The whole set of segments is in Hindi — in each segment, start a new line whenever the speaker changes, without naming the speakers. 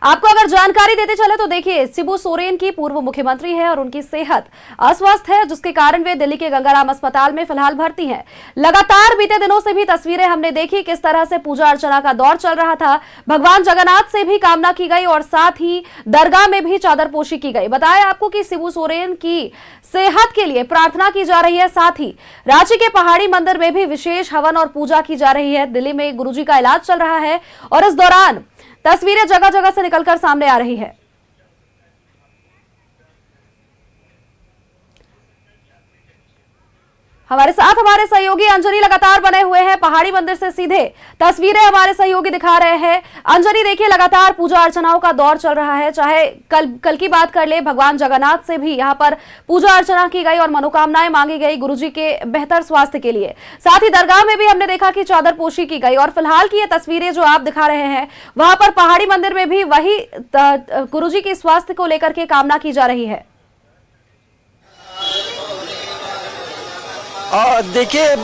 आपको अगर जानकारी देते चले तो देखिए, शिबू सोरेन की पूर्व मुख्यमंत्री है और उनकी सेहत अस्वस्थ है, जिसके कारण वे दिल्ली के गंगाराम अस्पताल में फिलहाल भर्ती हैं। लगातार बीते दिनों से भी तस्वीरें हमने देखी किस तरह से पूजा अर्चना का दौर चल रहा था। भगवान जगन्नाथ से भी कामना की गई और साथ ही दरगाह में भी चादरपोशी की गई। बताया आपको कि शिबू सोरेन की सेहत के लिए प्रार्थना की जा रही है। साथ ही रांची के पहाड़ी मंदिर में भी विशेष हवन और पूजा की जा रही है। दिल्ली में गुरुजी का इलाज चल रहा है और इस दौरान तस्वीरें जगह जगह से निकलकर सामने आ रही है। हमारे साथ हमारे सहयोगी अंजनी लगातार बने हुए हैं पहाड़ी मंदिर से। सीधे तस्वीरें हमारे सहयोगी दिखा रहे हैं। अंजनी, देखिए लगातार पूजा अर्चनाओं का दौर चल रहा है। चाहे कल की बात कर ले, भगवान जगन्नाथ से भी यहाँ पर पूजा अर्चना की गई और मनोकामनाएं मांगी गई गुरुजी के बेहतर स्वास्थ्य के लिए। साथ ही दरगाह में भी हमने देखा कि चादरपोशी की गई और फिलहाल की ये तस्वीरें जो आप दिखा रहे हैं, वहां पर पहाड़ी मंदिर में भी वही गुरुजी के स्वास्थ्य को लेकर के कामना की जा रही है।
देखिए,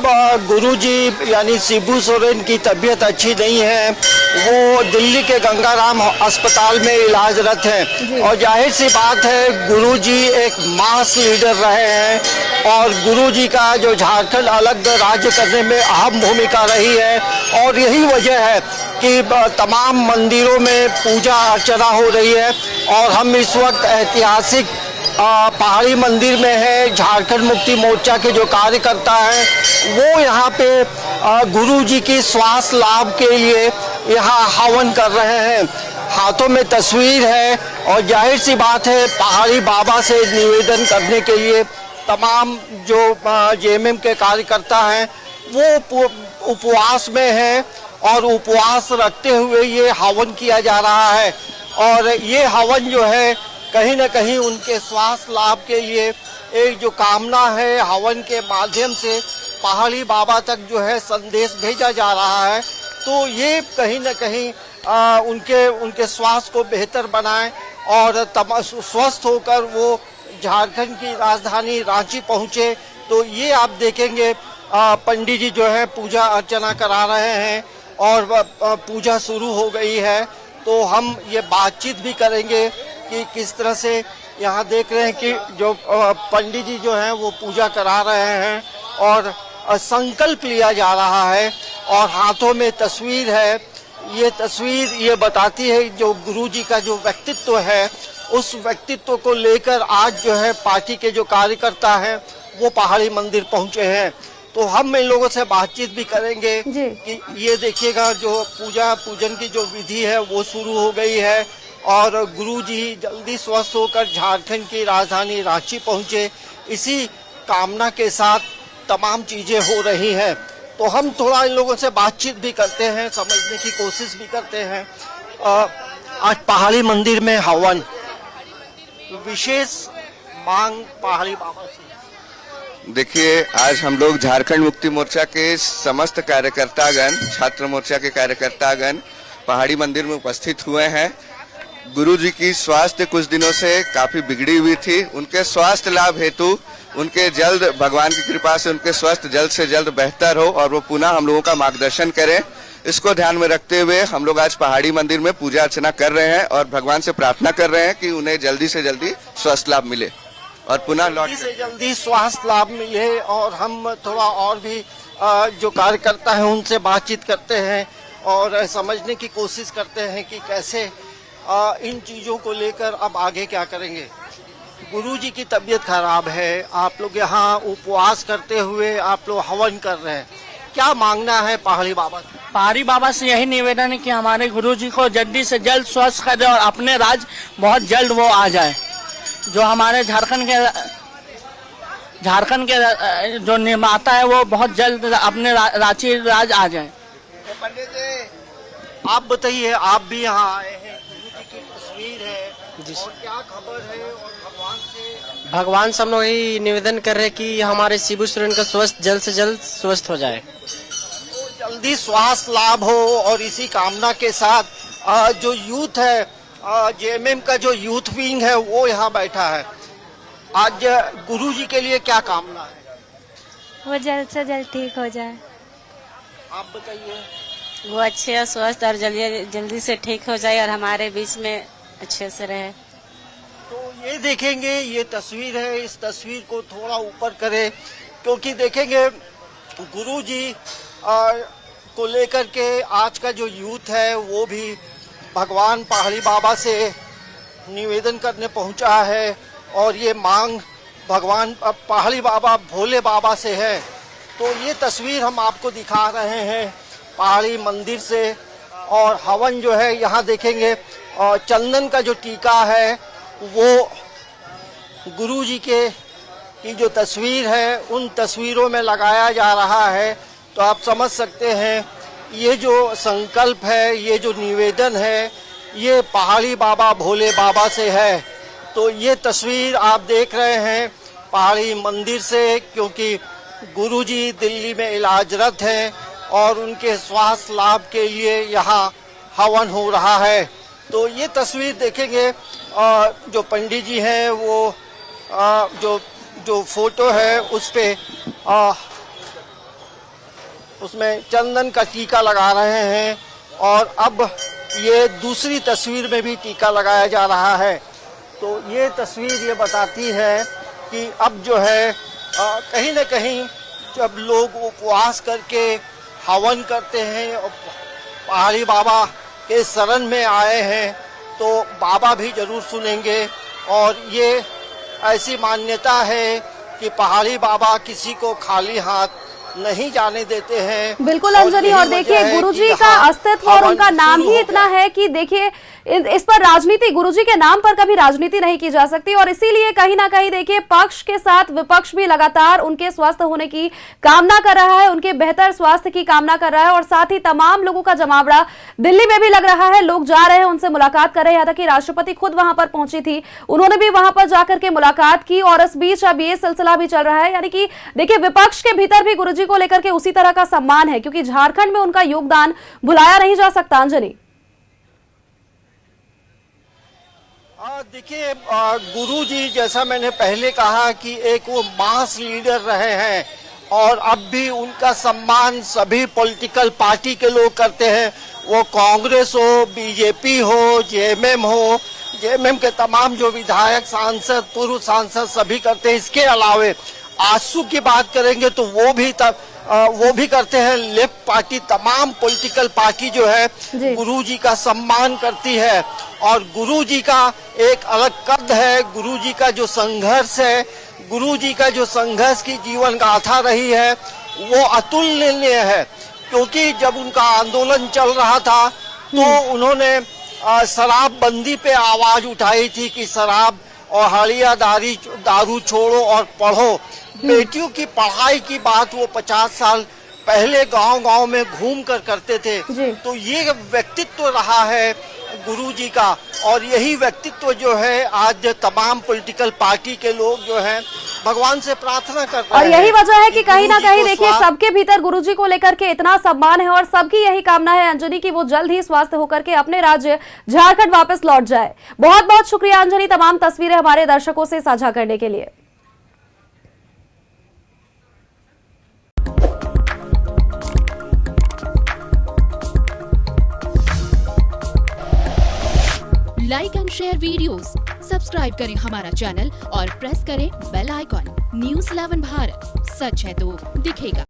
गुरुजी यानी शिबू सोरेन की तबीयत अच्छी नहीं है। वो दिल्ली के गंगाराम अस्पताल में इलाजरत हैं और जाहिर सी बात है, गुरुजी एक मास लीडर रहे हैं और गुरुजी का जो झारखंड अलग राज्य करने में अहम भूमिका रही है और यही वजह है कि तमाम मंदिरों में पूजा अर्चना हो रही है। और हम इस वक्त ऐतिहासिक पहाड़ी मंदिर में है। झारखंड मुक्ति मोर्चा के जो कार्यकर्ता हैं वो यहाँ पे गुरुजी की स्वास्थ्य लाभ के लिए यहाँ हवन कर रहे हैं। हाथों में तस्वीर है और जाहिर सी बात है, पहाड़ी बाबा से निवेदन करने के लिए तमाम जो जेएमएम के कार्यकर्ता हैं वो उपवास में हैं और उपवास रखते हुए ये हवन किया जा रहा है। और ये हवन जो है कहीं न कहीं उनके स्वास्थ्य लाभ के लिए एक जो कामना है, हवन के माध्यम से पहाड़ी बाबा तक जो है संदेश भेजा जा रहा है। तो ये कहीं न कहीं उनके स्वास्थ्य को बेहतर बनाएं और स्वस्थ होकर वो झारखंड की राजधानी रांची पहुँचे। तो ये आप देखेंगे पंडित जी जो है पूजा अर्चना करा रहे हैं और पूजा शुरू हो गई है। तो हम ये बातचीत भी करेंगे कि किस तरह से यहाँ देख रहे हैं कि जो पंडित जी जो हैं वो पूजा करा रहे हैं और संकल्प लिया जा रहा है और हाथों में तस्वीर है। ये तस्वीर ये बताती है जो गुरुजी का जो व्यक्तित्व है, उस व्यक्तित्व को लेकर आज जो है पार्टी के जो कार्यकर्ता हैं वो पहाड़ी मंदिर पहुँचे हैं। तो हम इन लोगों से बातचीत भी करेंगे कि ये देखिएगा जो पूजन की जो विधि है वो शुरू हो गई है और गुरुजी जल्दी स्वस्थ होकर झारखंड की राजधानी रांची पहुंचे, इसी कामना के साथ तमाम चीजें हो रही हैं। तो हम थोड़ा इन लोगों से बातचीत भी करते हैं, समझने की कोशिश भी करते हैं। आज पहाड़ी मंदिर में हवन, विशेष मांग पहाड़ी बाबा से।
देखिए, आज हम लोग झारखंड मुक्ति मोर्चा के समस्त कार्यकर्तागण, छात्र मोर्चा के कार्यकर्तागण पहाड़ी मंदिर में उपस्थित हुए हैं। गुरुजी की स्वास्थ्य कुछ दिनों से काफी बिगड़ी हुई थी। उनके स्वास्थ्य लाभ हेतु उनके जल्द, भगवान की कृपा से उनके स्वास्थ्य जल्द से जल्द बेहतर हो और वो पुनः हम लोगों का मार्गदर्शन करें, इसको ध्यान में रखते हुए हम लोग आज पहाड़ी मंदिर में पूजा अर्चना कर रहे हैं और भगवान से प्रार्थना कर रहे हैं कि उन्हें जल्दी से जल्दी स्वास्थ्य लाभ मिले और पुनः
जल्दी स्वास्थ्य लाभ मिले। और हम थोड़ा और भी जो कार्यकर्ता हैं उनसे बातचीत करते हैं और समझने की कोशिश करते हैं कि कैसे इन चीज़ों को लेकर अब आगे क्या करेंगे। गुरुजी की तबीयत खराब है, आप लोग यहाँ उपवास करते हुए आप लोग हवन कर रहे हैं, क्या मांगना है पहाड़ी बाबा से?
पहाड़ी बाबा से यही निवेदन है कि हमारे गुरुजी को जल्दी से जल्द स्वस्थ कर दे और अपने राज बहुत जल्द वो आ जाए। जो हमारे झारखंड के जो निर्माता है वो बहुत जल्द अपने रांची राज आ जाए।
पंडित जी, आप बताइए, आप भी यहाँ आए हैं, गुरुजी की तस्वीर है और क्या खबर है और
भगवान से हम लोग यही निवेदन कर रहे हैं कि हमारे शिबू सोरेन का स्वास्थ्य जल्द से जल्द स्वस्थ हो जाए,
तो जल्दी स्वास्थ्य लाभ हो। और इसी कामना के साथ जो यूथ है, जेएमएम का जो यूथ विंग है वो यहाँ बैठा है। आज गुरुजी के लिए क्या कामना है?
वो जल्द से जल्द ठीक हो जाए।
आप बताइए।
वो अच्छे और स्वस्थ और जल्दी जल्दी से ठीक हो जाए और हमारे बीच में अच्छे से रहे।
तो ये देखेंगे, ये तस्वीर है, इस तस्वीर को थोड़ा ऊपर करें क्योंकि देखेंगे गुरुजी को लेकर के आज का जो यूथ है वो भी भगवान पहाड़ी बाबा से निवेदन करने पहुंचा है और ये मांग भगवान पहाड़ी बाबा भोले बाबा से है। तो ये तस्वीर हम आपको दिखा रहे हैं पहाड़ी मंदिर से और हवन जो है यहाँ देखेंगे और चंदन का जो टीका है वो गुरुजी की जो तस्वीर है उन तस्वीरों में लगाया जा रहा है। तो आप समझ सकते हैं ये जो संकल्प है, ये जो निवेदन है, ये पहाड़ी बाबा भोले बाबा से है। तो ये तस्वीर आप देख रहे हैं पहाड़ी मंदिर से क्योंकि गुरुजी दिल्ली में इलाजरत हैं और उनके स्वास्थ्य लाभ के लिए यहाँ हवन हो रहा है। तो ये तस्वीर देखेंगे जो पंडित जी हैं वो जो फोटो है उस पे उसमें चंदन का टीका लगा रहे हैं और अब ये दूसरी तस्वीर में भी टीका लगाया जा रहा है। तो ये तस्वीर ये बताती है कि अब जो है कहीं न कहीं जब लोग उपवास करके हवन करते हैं और पहाड़ी बाबा के शरण में आए हैं तो बाबा भी जरूर सुनेंगे। और ये ऐसी मान्यता है कि पहाड़ी बाबा किसी को खाली हाथ नहीं जाने देते हैं।
बिल्कुल अंजनी, और देखिए गुरुजी का अस्तित्व और उनका नाम ही इतना है कि देखिए इस पर राजनीति, गुरुजी के नाम पर कभी राजनीति नहीं की जा सकती और इसीलिए कहीं ना कहीं देखिए पक्ष के साथ विपक्ष भी लगातार उनके स्वस्थ होने की कामना कर रहा है, उनके बेहतर स्वास्थ्य की कामना कर रहा है और साथ ही तमाम लोगों का जमावड़ा दिल्ली में भी लग रहा है। लोग जा रहे हैं, उनसे मुलाकात कर रहे हैं। यहाँ तक कि राष्ट्रपति खुद वहां पर पहुंची थी, उन्होंने भी वहां पर जाकर के मुलाकात की और इस बीच अब ये सिलसिला भी चल रहा है। यानी कि देखिए विपक्ष के भीतर भी गुरुजी को लेकर के उसी तरह का सम्मान है क्योंकि झारखंड में उनका योगदान भुलाया नहीं जा सकता। अंजनी,
देखिए गुरुजी जैसा मैंने पहले कहा कि एक वो मास लीडर रहे हैं और अब भी उनका सम्मान सभी पॉलिटिकल पार्टी के लोग करते हैं, वो कांग्रेस हो, बीजेपी हो, जेएमएम हो, जेएमएम के तमाम जो विधायक, सांसद, पूर्व सांसद सभी करते हैं। इसके अलावे आंसू की बात करेंगे तो वो भी करते हैं। लेफ्ट पार्टी, तमाम पॉलिटिकल पार्टी जो है गुरुजी का सम्मान करती है और गुरुजी का एक अलग कद है। गुरुजी का जो संघर्ष है, गुरुजी का जो संघर्ष की जीवन गाथा रही है वो अतुलनीय है क्योंकि जब उनका आंदोलन चल रहा था तो उन्होंने शराबबंदी पे आवाज उठाई थी कि शराब और हड़िया दारू छोड़ो और पढ़ो। बेटियों की पढ़ाई की बात वो 50 साल पहले गांव-गांव में घूम कर करते थे। तो ये व्यक्तित्व रहा है गुरुजी का और यही व्यक्तित्व जो है आज तमाम पॉलिटिकल पार्टी के लोग जो हैं भगवान से प्रार्थना करते हैं।
और यही वजह है कि कहीं ना कहीं देखिए सबके भीतर गुरुजी को लेकर के इतना सम्मान है और सबकी यही कामना है अंजनी की वो जल्द ही स्वस्थ होकर के अपने राज्य झारखंड वापस लौट जाए। बहुत बहुत शुक्रिया अंजनी, तमाम तस्वीरें हमारे दर्शकों से साझा करने के लिए।
Like and share videos, subscribe करें हमारा चैनल और प्रेस करें बेल आइकॉन। न्यूज़ 11 भारत, सच है तो दिखेगा।